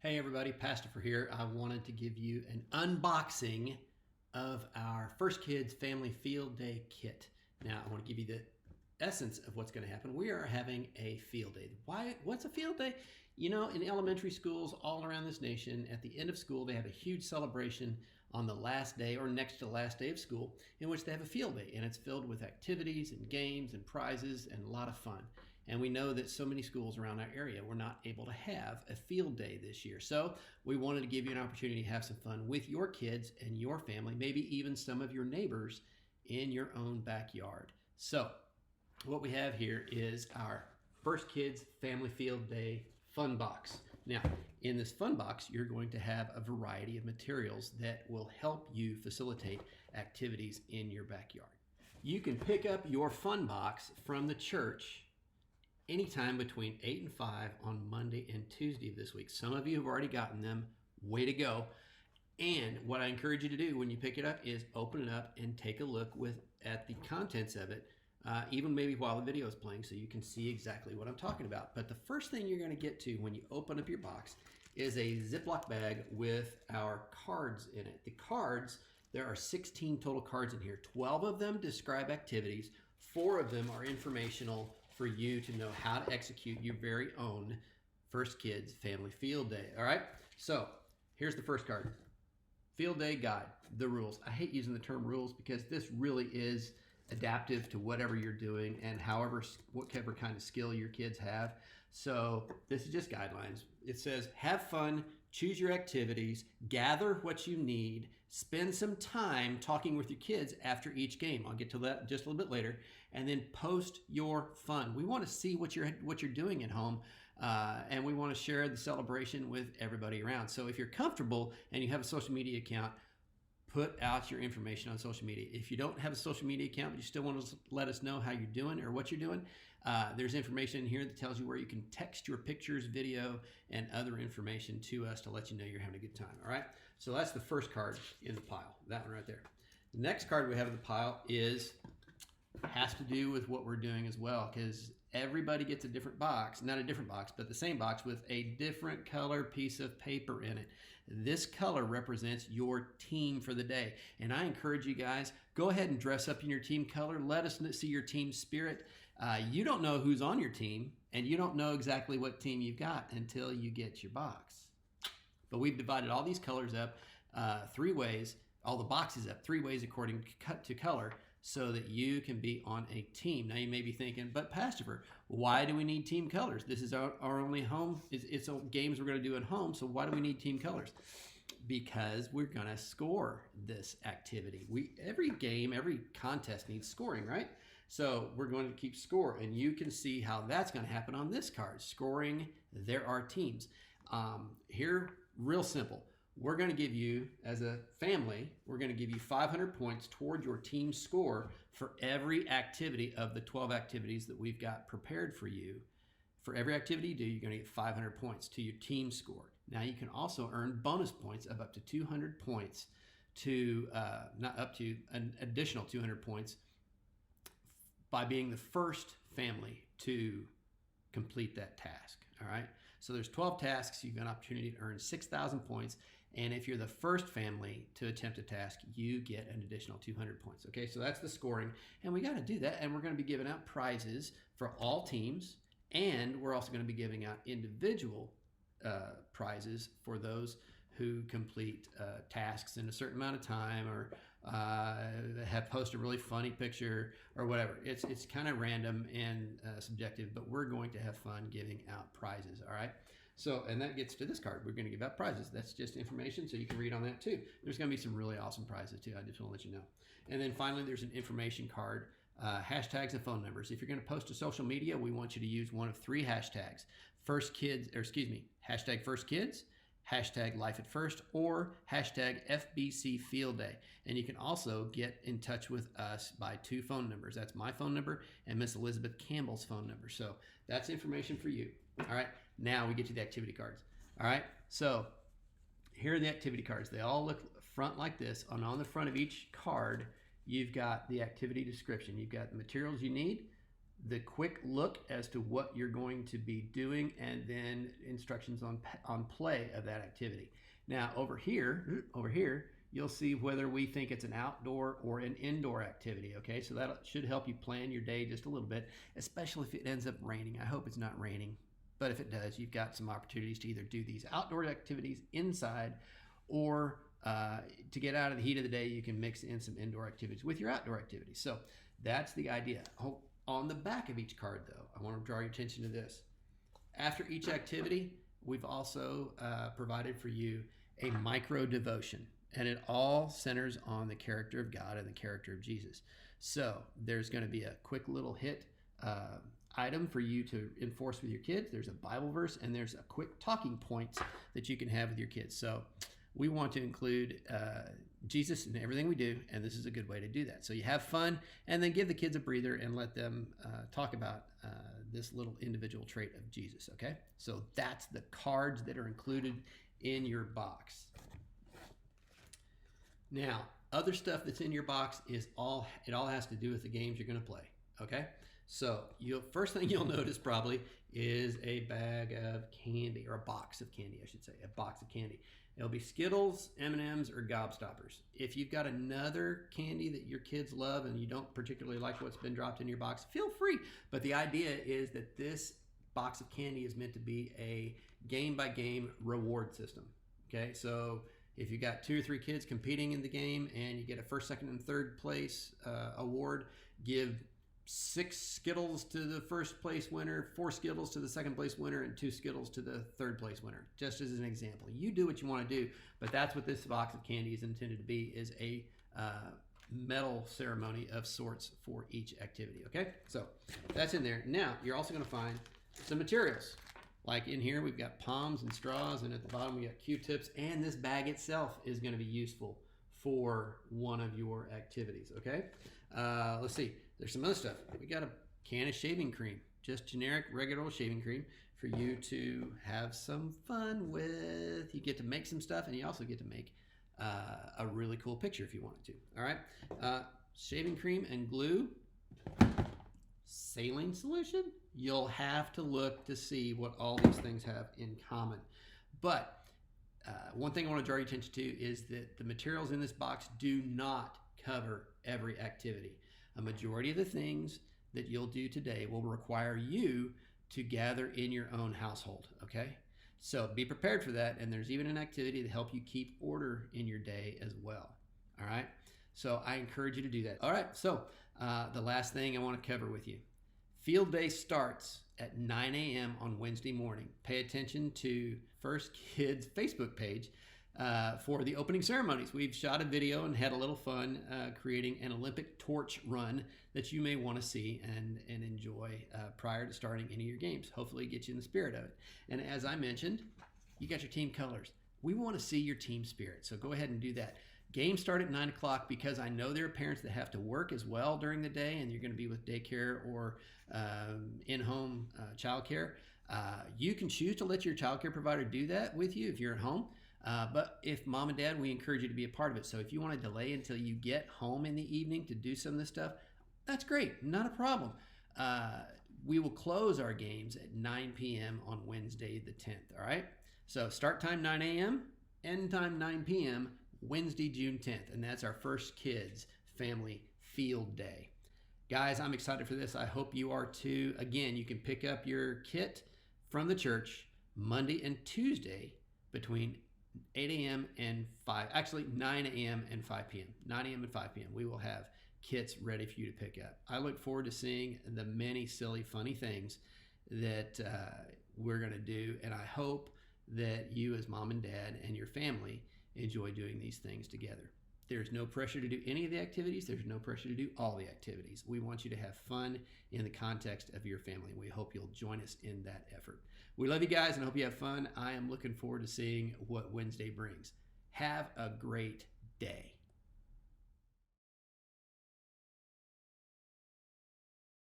Hey everybody, Pastor here. I wanted to give you an unboxing of our First Kids Family Field Day kit. Now, I want to give you the essence of what's going to happen. We are having a field day. Why? What's a field day? You know, in elementary schools all around this nation, at the end of school, they have a huge celebration on the last day or next to the last day of school in which they have a field day, and it's filled with activities and games and prizes and a lot of fun. And we know that so many schools around our area were not able to have a field day this year. So we wanted to give you an opportunity to have some fun with your kids and your family, maybe even some of your neighbors in your own backyard. So what we have here is our First Kids Family Field Day Fun Box. Now, in this Fun Box, you're going to have a variety of materials that will help you facilitate activities in your backyard. You can pick up your Fun Box from the church anytime between 8 and 5 on Monday and Tuesday of this week. Some of you have already gotten them. Way to go. And what I encourage you to do when you pick it up is open it up and take a look at the contents of it, even maybe while the video is playing, so you can see exactly what I'm talking about. But the first thing you're going to get to when you open up your box is a Ziploc bag with our cards in it. The cards, there are 16 total cards in here. 12 of them describe activities. 4 of them are informational for you to know how to execute your very own First Kids Family Field Day. All right, so here's the first card. Field Day Guide, the rules. I hate using the term rules because this really is adaptive to whatever you're doing and whatever kind of skill your kids have. So this is just guidelines. It says, have fun, choose your activities, gather what you need, spend some time talking with your kids after each game. I'll get to that just a little bit later. And then post your fun. We want to see what you're doing at home, and we want to share the celebration with everybody around. So if you're comfortable and you have a social media account, put out your information on social media. If you don't have a social media account, but you still want to let us know how you're doing or what you're doing, there's information in here that tells you where you can text your pictures, video, and other information to us to let you know you're having a good time. All right, so that's the first card in the pile, that one right there. The next card we have in the pile has to do with what we're doing as well, because everybody gets a different box, not a different box, but the same box with a different color piece of paper in it. This color represents your team for the day. And I encourage you guys, go ahead and dress up in your team color. Let us see your team spirit. You don't know who's on your team, and you don't know exactly what team you've got until you get your box. But we've divided all these colors up 3 ways, all the boxes up 3 ways according to color, so that you can be on a team. Now you may be thinking, but Pastor, why do we need team colors? This is our only home. It's games we're going to do at home, so why do we need team colors? Because we're going to score this activity. Every game, every contest needs scoring, right? So we're going to keep score, and you can see how that's going to happen on this card. Scoring, there are teams. Here, real simple. We're going to give you, as a family, we're going to give you 500 points toward your team score for every activity of the 12 activities that we've got prepared for you. For every activity you do, you're going to get 500 points to your team score. Now, you can also earn bonus points of up to 200 points an additional 200 points by being the first family to complete that task. All right, so there's 12 tasks. You've got an opportunity to earn 6,000 points, and if you're the first family to attempt a task, you get an additional 200 points. Okay, so that's the scoring, and we got to do that, and we're going to be giving out prizes for all teams, and we're also going to be giving out individual prizes for those who complete tasks in a certain amount of time, or have posted a really funny picture or whatever. It's kind of random and subjective, but we're going to have fun giving out prizes. All right. So, and that gets to this card. We're going to give out prizes. That's just information, so you can read on that too. There's going to be some really awesome prizes too. I just want to let you know. And then finally, there's an information card. Hashtags and phone numbers. If you're going to post to social media, we want you to use one of 3 hashtags. Hashtag First Kids, hashtag Life at First, or hashtag FBC Field Day. And you can also get in touch with us by 2 phone numbers. That's my phone number and Miss Elizabeth Campbell's phone number. So that's information for you. All right, now we get to the activity cards. All right, so here are the activity cards. They all look front like this, and on the front of each card, you've got the activity description. You've got the materials you need, the quick look as to what you're going to be doing, and then instructions on play of that activity. Now over here, you'll see whether we think it's an outdoor or an indoor activity, okay? So that should help you plan your day just a little bit, especially if it ends up raining. I hope it's not raining, but if it does, you've got some opportunities to either do these outdoor activities inside, or to get out of the heat of the day, you can mix in some indoor activities with your outdoor activities. So that's the idea. On the back of each card, though, I want to draw your attention to this. After each activity, we've also provided for you a micro devotion, and it all centers on the character of God and the character of Jesus. So there's going to be a quick little hit item for you to enforce with your kids. There's a Bible verse, and there's a quick talking points that you can have with your kids. So we want to include Jesus in everything we do, and this is a good way to do that. So you have fun, and then give the kids a breather and let them talk about this little individual trait of Jesus, okay? So that's the cards that are included in your box. Now, other stuff that's in your box is all has to do with the games you're going to play, okay? So first thing you'll notice probably is a bag of candy, or a box of candy, I should say, a box of candy. It'll be Skittles, M&Ms, or Gobstoppers. If you've got another candy that your kids love and you don't particularly like what's been dropped in your box, feel free. But the idea is that this box of candy is meant to be a game-by-game reward system. Okay, so if you got 2 or 3 kids competing in the game and you get a first, second, and third place award, give 6 Skittles to the first place winner, 4 Skittles to the second place winner, and 2 Skittles to the third place winner, just as an example. You do what you want to do, but that's what this box of candy is intended to be, is a medal ceremony of sorts for each activity, okay? So that's in there. Now, you're also going to find some materials. Like in here, we've got palms and straws, and at the bottom we got Q-tips, and this bag itself is going to be useful for one of your activities, okay? Let's see. There's some other stuff. We got a can of shaving cream, just generic, regular old shaving cream for you to have some fun with. You get to make some stuff, and you also get to make a really cool picture if you wanted to. All right, shaving cream and glue, saline solution. You'll have to look to see what all these things have in common. But one thing I want to draw your attention to is that the materials in this box do not cover every activity. A majority of the things that you'll do today will require you to gather in your own household, okay? So be prepared for that, and there's even an activity to help you keep order in your day as well, all right? So I encourage you to do that. All right, so the last thing I want to cover with you. Field day starts at 9 a.m. on Wednesday morning. Pay attention to FIRSTKIDS Facebook page for the opening ceremonies. We've shot a video and had a little fun creating an Olympic torch run that you may want to see and enjoy prior to starting any of your games. Hopefully get you in the spirit of it. And as I mentioned, you got your team colors. We want to see your team spirit, so go ahead and do that. Games start at 9 o'clock because I know there are parents that have to work as well during the day, and you're going to be with daycare or in-home childcare. You can choose to let your childcare provider do that with you if you're at home. But if mom and dad, we encourage you to be a part of it. So if you want to delay until you get home in the evening to do some of this stuff, that's great. Not a problem. We will close our games at 9 p.m. on Wednesday the 10th. All right. So start time 9 a.m., end time 9 p.m., Wednesday, June 10th. And that's our FIRSTKIDS Family Field Day. Guys, I'm excited for this. I hope you are too. Again, you can pick up your kit from the church Monday and Tuesday between 8 a.m. and 5, actually 9 a.m. and 5 p.m. 9 a.m. and 5 p.m. We will have kits ready for you to pick up. I look forward to seeing the many silly, funny things that we're going to do, and I hope that you as mom and dad and your family enjoy doing these things together. There's no pressure to do any of the activities. There's no pressure to do all the activities. We want you to have fun in the context of your family. We hope you'll join us in that effort. We love you guys and hope you have fun. I am looking forward to seeing what Wednesday brings. Have a great day.